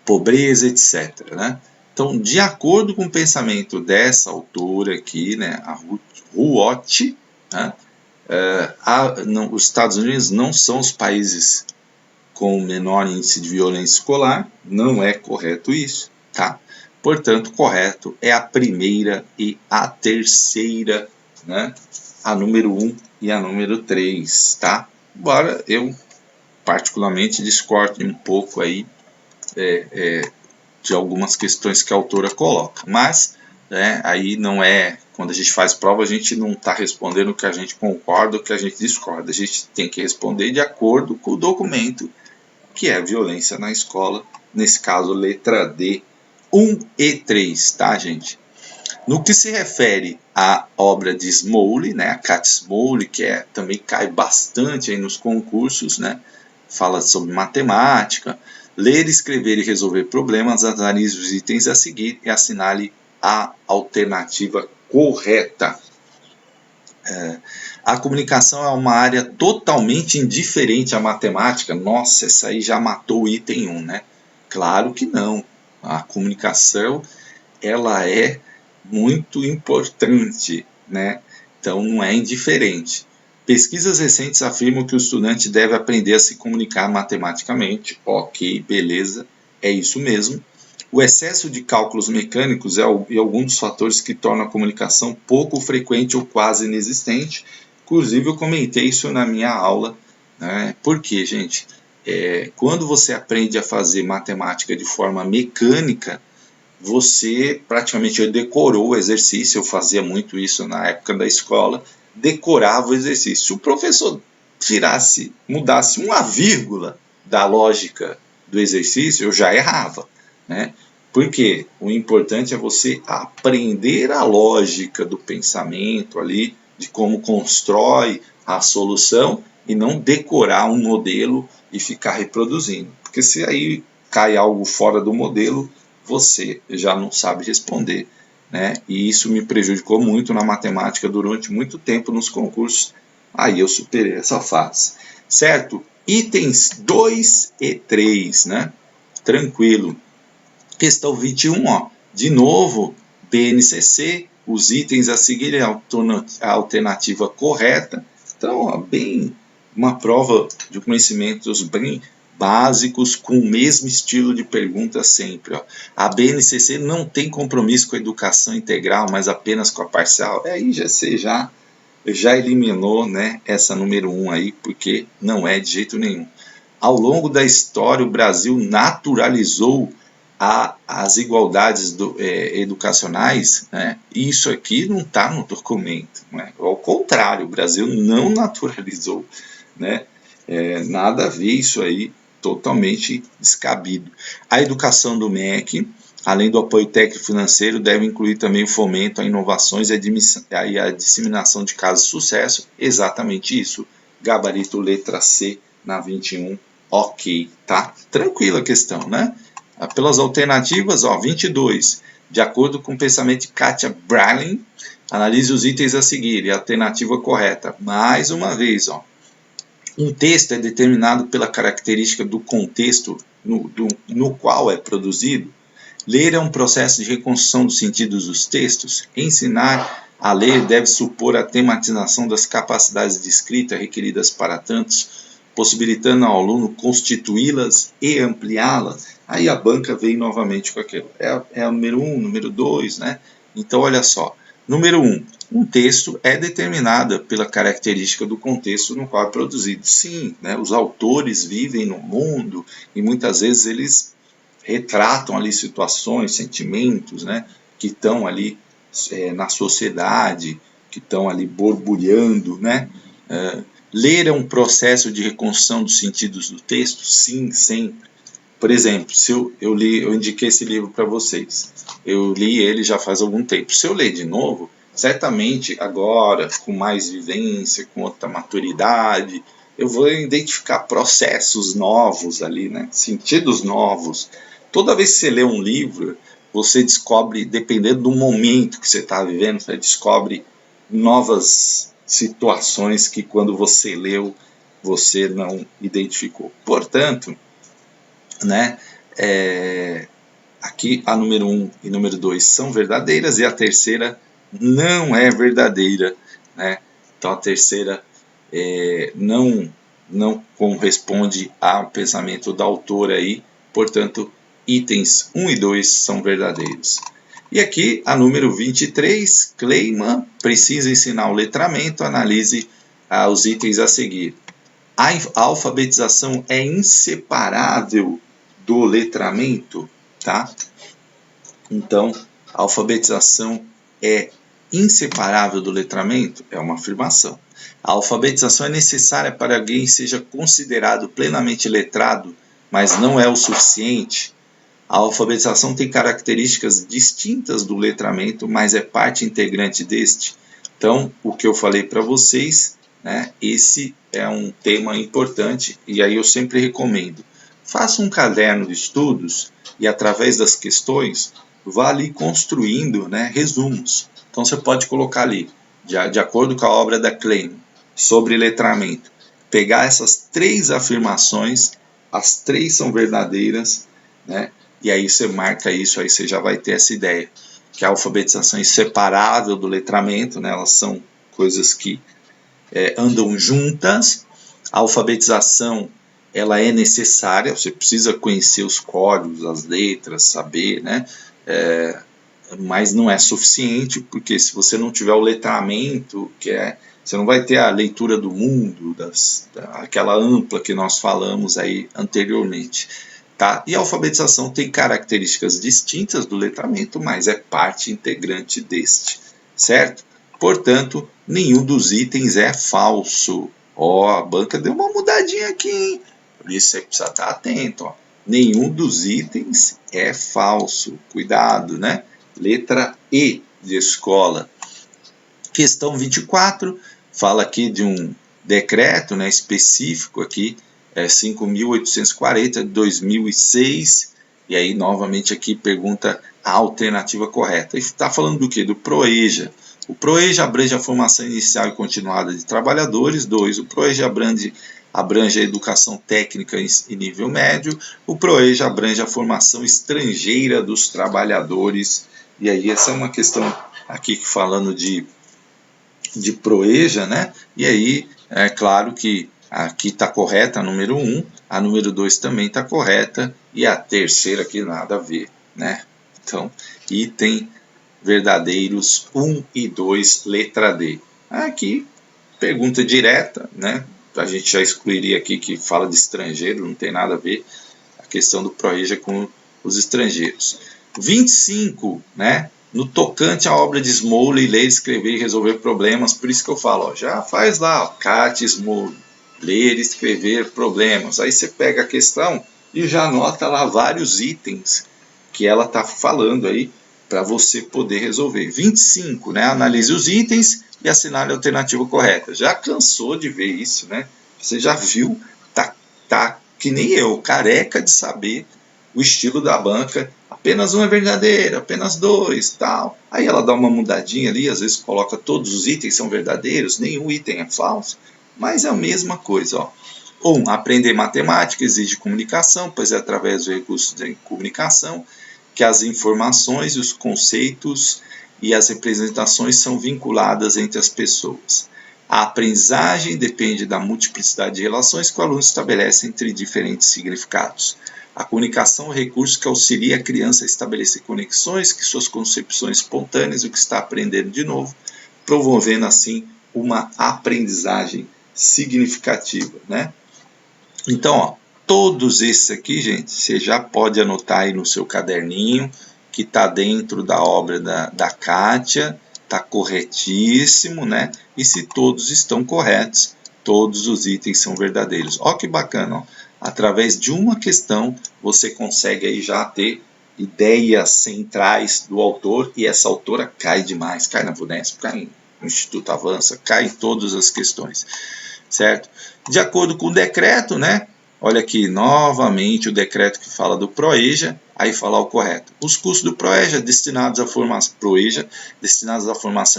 pobreza, etc., né? Então, de acordo com o pensamento dessa autora aqui, né, a Ruotti, né, os Estados Unidos não são os países com menor índice de violência escolar, não é correto isso, tá? Portanto, correto é a primeira e a terceira, né? A número 1 e a número 3, tá? Embora eu particularmente discorde um pouco aí de algumas questões que a autora coloca, mas aí não é, quando a gente faz prova, a gente não está respondendo o que a gente concorda ou o que a gente discorda, a gente tem que responder de acordo com o documento, que é violência na escola, nesse caso letra D, 1 e 3, tá, gente? No que se refere à obra de Smalley, né, a Cat Smalley, que também cai bastante aí nos concursos, né, fala sobre matemática, ler, escrever e resolver problemas, analise os itens a seguir e assinale a alternativa correta. A comunicação é uma área totalmente indiferente à matemática. Nossa, essa aí já matou o item 1, né? Claro que não. A comunicação, ela é muito importante, né? Então não é indiferente. Pesquisas recentes afirmam que o estudante deve aprender a se comunicar matematicamente. Ok, beleza, é isso mesmo. O excesso de cálculos mecânicos é algum dos fatores que torna a comunicação pouco frequente ou quase inexistente. Inclusive, eu comentei isso na minha aula, né? Porque, gente, quando você aprende a fazer matemática de forma mecânica, você praticamente decorou o exercício. Eu fazia muito isso na época da escola, decorava o exercício. Se o professor mudasse uma vírgula da lógica do exercício, eu já errava, né? Porque o importante é você aprender a lógica do pensamento ali, de como constrói a solução, e não decorar um modelo e ficar reproduzindo. Porque se aí cai algo fora do modelo, você já não sabe responder, né? E isso me prejudicou muito na matemática durante muito tempo nos concursos. Aí eu superei essa fase, certo? Itens 2 e 3, né? Tranquilo. Questão 21, ó. De novo, BNCC, os itens a seguir é a alternativa correta. Então, ó, bem uma prova de conhecimentos bem básicos, com o mesmo estilo de pergunta sempre. Ó. A BNCC não tem compromisso com a educação integral, mas apenas com a parcial. Aí você já eliminou, né, essa número 1 aí, porque não é de jeito nenhum. Ao longo da história, o Brasil naturalizou as igualdades educacionais, né? Isso aqui não está no documento, né? Ao contrário, o Brasil não naturalizou, né? Nada a ver isso aí, totalmente descabido. A educação do MEC, além do apoio técnico financeiro, deve incluir também o fomento a inovações e a disseminação de casos de sucesso. Exatamente isso. Gabarito letra C na 21. Ok, tá? Tranquila a questão, né? Pelas alternativas, ó, 22. De acordo com o pensamento de Katia Bralin, Analise os itens a seguir e a alternativa correta. Mais uma vez, ó. Um texto é determinado pela característica do contexto no qual é produzido. Ler é um processo de reconstrução dos sentidos dos textos. Ensinar a ler deve supor a tematização das capacidades de escrita requeridas para tantos, possibilitando ao aluno constituí-las e ampliá-las. Aí a banca vem novamente com aquilo. É o número 1, número 2, né? Então, olha só. Número 1. Um texto é determinado pela característica do contexto no qual é produzido. Sim, né? Os autores vivem no mundo e muitas vezes eles retratam ali situações, sentimentos, né? Que estão ali na sociedade, que estão ali borbulhando, né? Ler é um processo de reconstrução dos sentidos do texto? Sim, sempre. Por exemplo, se eu indiquei esse livro para vocês, eu li ele já faz algum tempo. Se eu ler de novo, certamente agora, com mais vivência, com outra maturidade, eu vou identificar processos novos ali, né? Sentidos novos. Toda vez que você lê um livro, você descobre, dependendo do momento que você está vivendo, você descobre novas situações que quando você leu, você não identificou. Portanto, né, aqui a número 1 e número 2 são verdadeiras e a terceira não é verdadeira, né? Então a terceira não corresponde ao pensamento da autora aí, portanto itens 1 e 2 são verdadeiros. E aqui a número 23, Kleiman precisa ensinar o letramento, analise os itens a seguir. A alfabetização é inseparável do letramento, tá? Então, a alfabetização é inseparável do letramento? É uma afirmação. A alfabetização é necessária para que alguém seja considerado plenamente letrado, mas não é o suficiente. A alfabetização tem características distintas do letramento, mas é parte integrante deste. Então, o que eu falei para vocês, né, esse é um tema importante e aí eu sempre recomendo. Faça um caderno de estudos e através das questões vá ali construindo, né, resumos. Então você pode colocar ali, de acordo com a obra da Kleiman, sobre letramento, pegar essas 3 afirmações, as 3 são verdadeiras, né? E aí você marca isso, aí você já vai ter essa ideia, que a alfabetização é inseparável do letramento, né? Elas são coisas que andam juntas. A alfabetização ela é necessária, você precisa conhecer os códigos, as letras, saber, né? Mas não é suficiente, porque se você não tiver o letramento, você não vai ter a leitura do mundo, aquela ampla que nós falamos aí anteriormente. Tá? E a alfabetização tem características distintas do letramento, mas é parte integrante deste, certo? Portanto, nenhum dos itens é falso. A banca deu uma mudadinha aqui, hein? Por isso você precisa estar atento. Nenhum dos itens é falso. Cuidado, né? Letra E de escola. Questão 24, fala aqui de um decreto, né, específico aqui, 5.840 de 2006, e aí novamente aqui pergunta a alternativa correta. E está falando do que? Do PROEJA. O PROEJA abrange a formação inicial e continuada de trabalhadores. 2. O PROEJA abrange a educação técnica e nível médio. O PROEJA abrange a formação estrangeira dos trabalhadores. E aí essa é uma questão aqui falando de PROEJA, né? E aí é claro que aqui está correta a número 1, a número 2 também está correta, e a terceira aqui nada a ver, né? Então, item verdadeiros 1 e 2, letra D. Aqui, pergunta direta, né? A gente já excluiria aqui que fala de estrangeiro, não tem nada a ver a questão do PROEJA com os estrangeiros. 25, né? No tocante à obra de Smoley, ler, escrever e resolver problemas, por isso que eu falo, já faz lá, Cat Smoley, ler, escrever problemas. Aí você pega a questão e já anota lá vários itens que ela está falando aí para você poder resolver. 25, né? Analise os itens e assinale a alternativa correta. Já cansou de ver isso, né? Você já viu, tá que nem eu, careca de saber o estilo da banca, apenas um é verdadeiro, apenas dois, tal. Aí ela dá uma mudadinha ali, às vezes coloca todos os itens são verdadeiros, nenhum item é falso, mas é a mesma coisa, ó. Aprender matemática exige comunicação, pois é através dos recursos de comunicação que as informações, os conceitos e as representações são vinculadas entre as pessoas. A aprendizagem depende da multiplicidade de relações que o aluno estabelece entre diferentes significados. A comunicação é um recurso que auxilia a criança a estabelecer conexões que suas concepções espontâneas, o que está aprendendo de novo, promovendo assim uma aprendizagem significativa, né? Então, ó, todos esses aqui, gente, você já pode anotar aí no seu caderninho, que está dentro da obra da Kátia, está corretíssimo, né? E se todos estão corretos, todos os itens são verdadeiros. Ó que bacana, ó. Através de uma questão, você consegue aí já ter ideias centrais do autor, e essa autora cai demais, cai na VUNESP, cai no Instituto Avança, cai em todas as questões, certo? De acordo com o decreto, né? Olha aqui, novamente, o decreto que fala do PROEJA, aí fala o correto. Os custos do PROEJA destinados à formação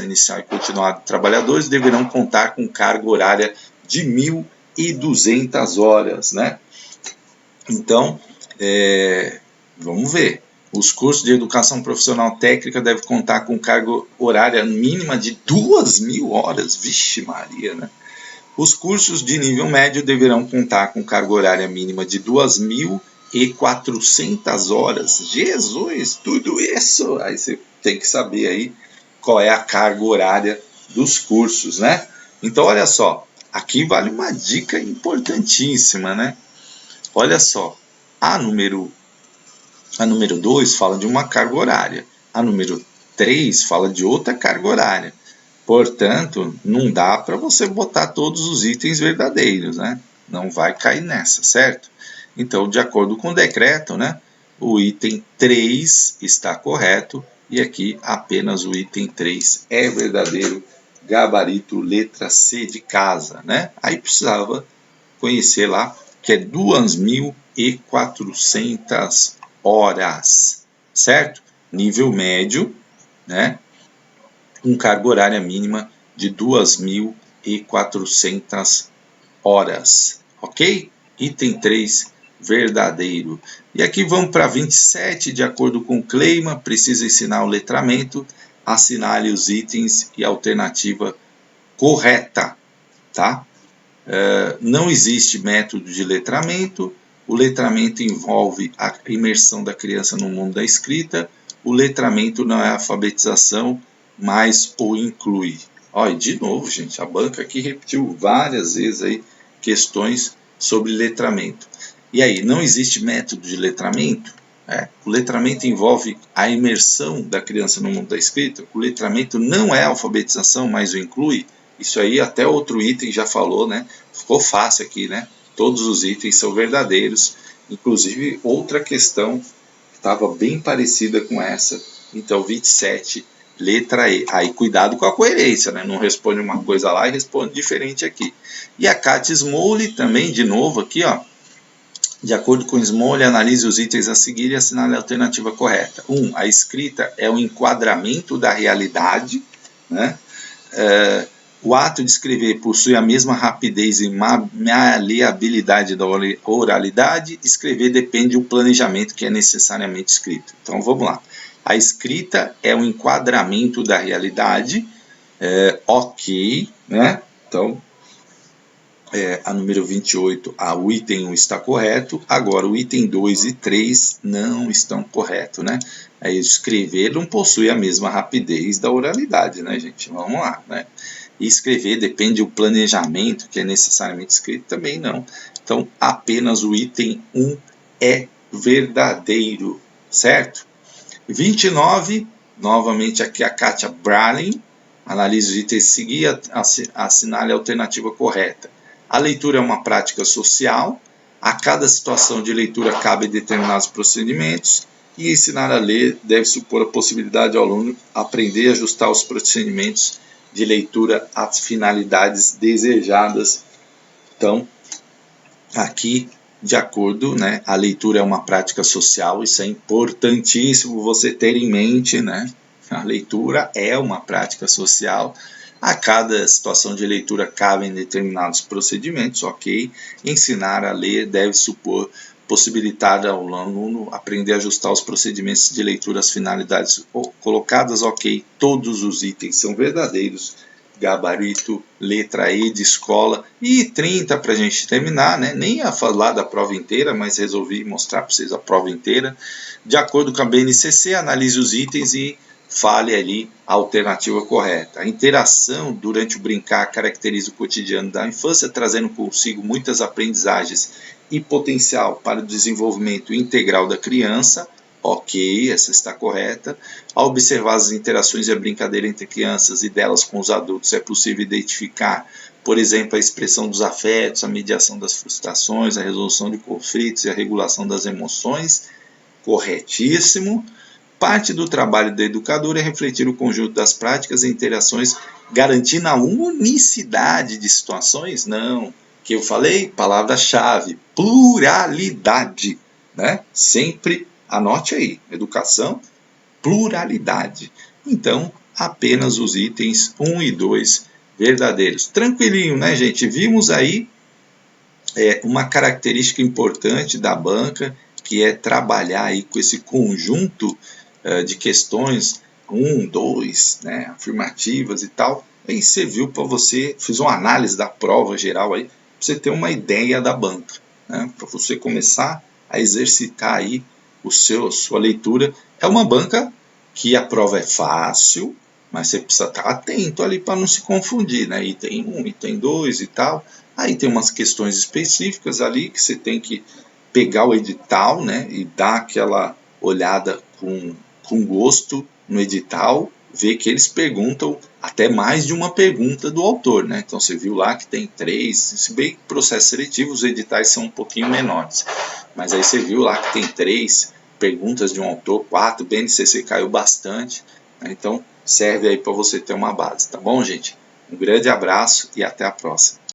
inicial e continuada de trabalhadores deverão contar com carga horária de 1.200 horas, né? Então, vamos ver. Os cursos de educação profissional técnica devem contar com carga horária mínima de 2.000 horas. Vixe Maria, né? Os cursos de nível médio deverão contar com carga horária mínima de 2.400 horas. Jesus, tudo isso! Aí você tem que saber aí qual é a carga horária dos cursos, né? Então, olha só, aqui vale uma dica importantíssima, né? Olha só, a número 2 fala de uma carga horária, a número 3 fala de outra carga horária. Portanto, não dá para você botar todos os itens verdadeiros, né? Não vai cair nessa, certo? Então, de acordo com o decreto, né, o item 3 está correto e aqui apenas o item 3 é verdadeiro, gabarito letra C de casa, né? Aí precisava conhecer lá que é 2.400 horas, certo? Nível médio, né? Com carga horária mínima de 2.400 horas, ok? Item 3, verdadeiro. E aqui vamos para 27, de acordo com o Cleima, precisa ensinar o letramento, assinale os itens e a alternativa correta, tá? Não existe método de letramento, o letramento envolve a imersão da criança no mundo da escrita, o letramento não é alfabetização, mas o inclui. Olha, de novo, gente, a banca aqui repetiu várias vezes aí questões sobre letramento. E aí, não existe método de letramento? O letramento envolve a imersão da criança no mundo da escrita, o letramento não é alfabetização, mas o inclui. Isso aí até outro item já falou, né? Ficou fácil aqui, né? Todos os itens são verdadeiros, inclusive outra questão que estava bem parecida com essa. Então, 27, letra E. Aí, cuidado com a coerência, né? Não responde uma coisa lá e responde diferente aqui. E a Kátia Smoley também, de novo aqui, ó. De acordo com Smoley, analise os itens a seguir e assinale a alternativa correta. 1. A escrita é o enquadramento da realidade, né? O ato de escrever possui a mesma rapidez e maleabilidade da oralidade. Escrever depende do planejamento que é necessariamente escrito. Então, vamos lá. A escrita é o enquadramento da realidade. Ok, né? Então, a número 28, o item 1 está correto. Agora, o item 2 e 3 não estão corretos, né? Aí, escrever não possui a mesma rapidez da oralidade, né, gente? Vamos lá, né? E escrever depende do planejamento que é necessariamente escrito, também não. Então, apenas o item 1 é verdadeiro, certo? 29, novamente aqui a Kátia Bralin, analise os itens a seguir, assinale a alternativa correta. A leitura é uma prática social, a cada situação de leitura cabe determinados procedimentos, e ensinar a ler deve supor a possibilidade ao aluno aprender a ajustar os procedimentos de leitura às finalidades desejadas. Então, aqui de acordo, né? A leitura é uma prática social, isso é importantíssimo você ter em mente, né? A leitura é uma prática social. A cada situação de leitura cabem determinados procedimentos, ok? Ensinar a ler deve supor possibilitar ao aluno aprender a ajustar os procedimentos de leitura às finalidades colocadas, ok? Todos os itens são verdadeiros. Gabarito, letra E de escola, e 30 para a gente terminar, né? Nem ia falar da prova inteira, mas resolvi mostrar para vocês a prova inteira. De acordo com a BNCC, analise os itens e fale ali a alternativa correta. A interação durante o brincar caracteriza o cotidiano da infância, trazendo consigo muitas aprendizagens e potencial para o desenvolvimento integral da criança. Ok, essa está correta. Ao observar as interações e a brincadeira entre crianças e delas com os adultos, é possível identificar, por exemplo, a expressão dos afetos, a mediação das frustrações, a resolução de conflitos e a regulação das emoções. Corretíssimo. Parte do trabalho do educador é refletir o conjunto das práticas e interações, garantindo a unicidade de situações? Não. Que eu falei? Palavra-chave: pluralidade, né? Sempre anote aí: educação, pluralidade. Então, apenas os itens 1 e 2 verdadeiros. Tranquilinho, né, gente? Vimos aí uma característica importante da banca, que é trabalhar aí com esse conjunto de questões 1, 2, né, afirmativas e tal. Aí você viu para você, fiz uma análise da prova geral aí, para você ter uma ideia da banca, né, para você começar a exercitar aí sua leitura. É uma banca que a prova é fácil, mas você precisa estar atento ali para não se confundir, né? Item 1, item 2 e tal. Aí tem umas questões específicas ali que você tem que pegar o edital, né? E dar aquela olhada com gosto no edital, ver que eles perguntam até mais de uma pergunta do autor, né? Então você viu lá que tem 3, se bem que processo seletivo os editais são um pouquinho menores, mas aí você viu lá que tem 3 perguntas de um autor, 4, BNCC caiu bastante, né? Então serve aí para você ter uma base, tá bom, gente? Um grande abraço e até a próxima.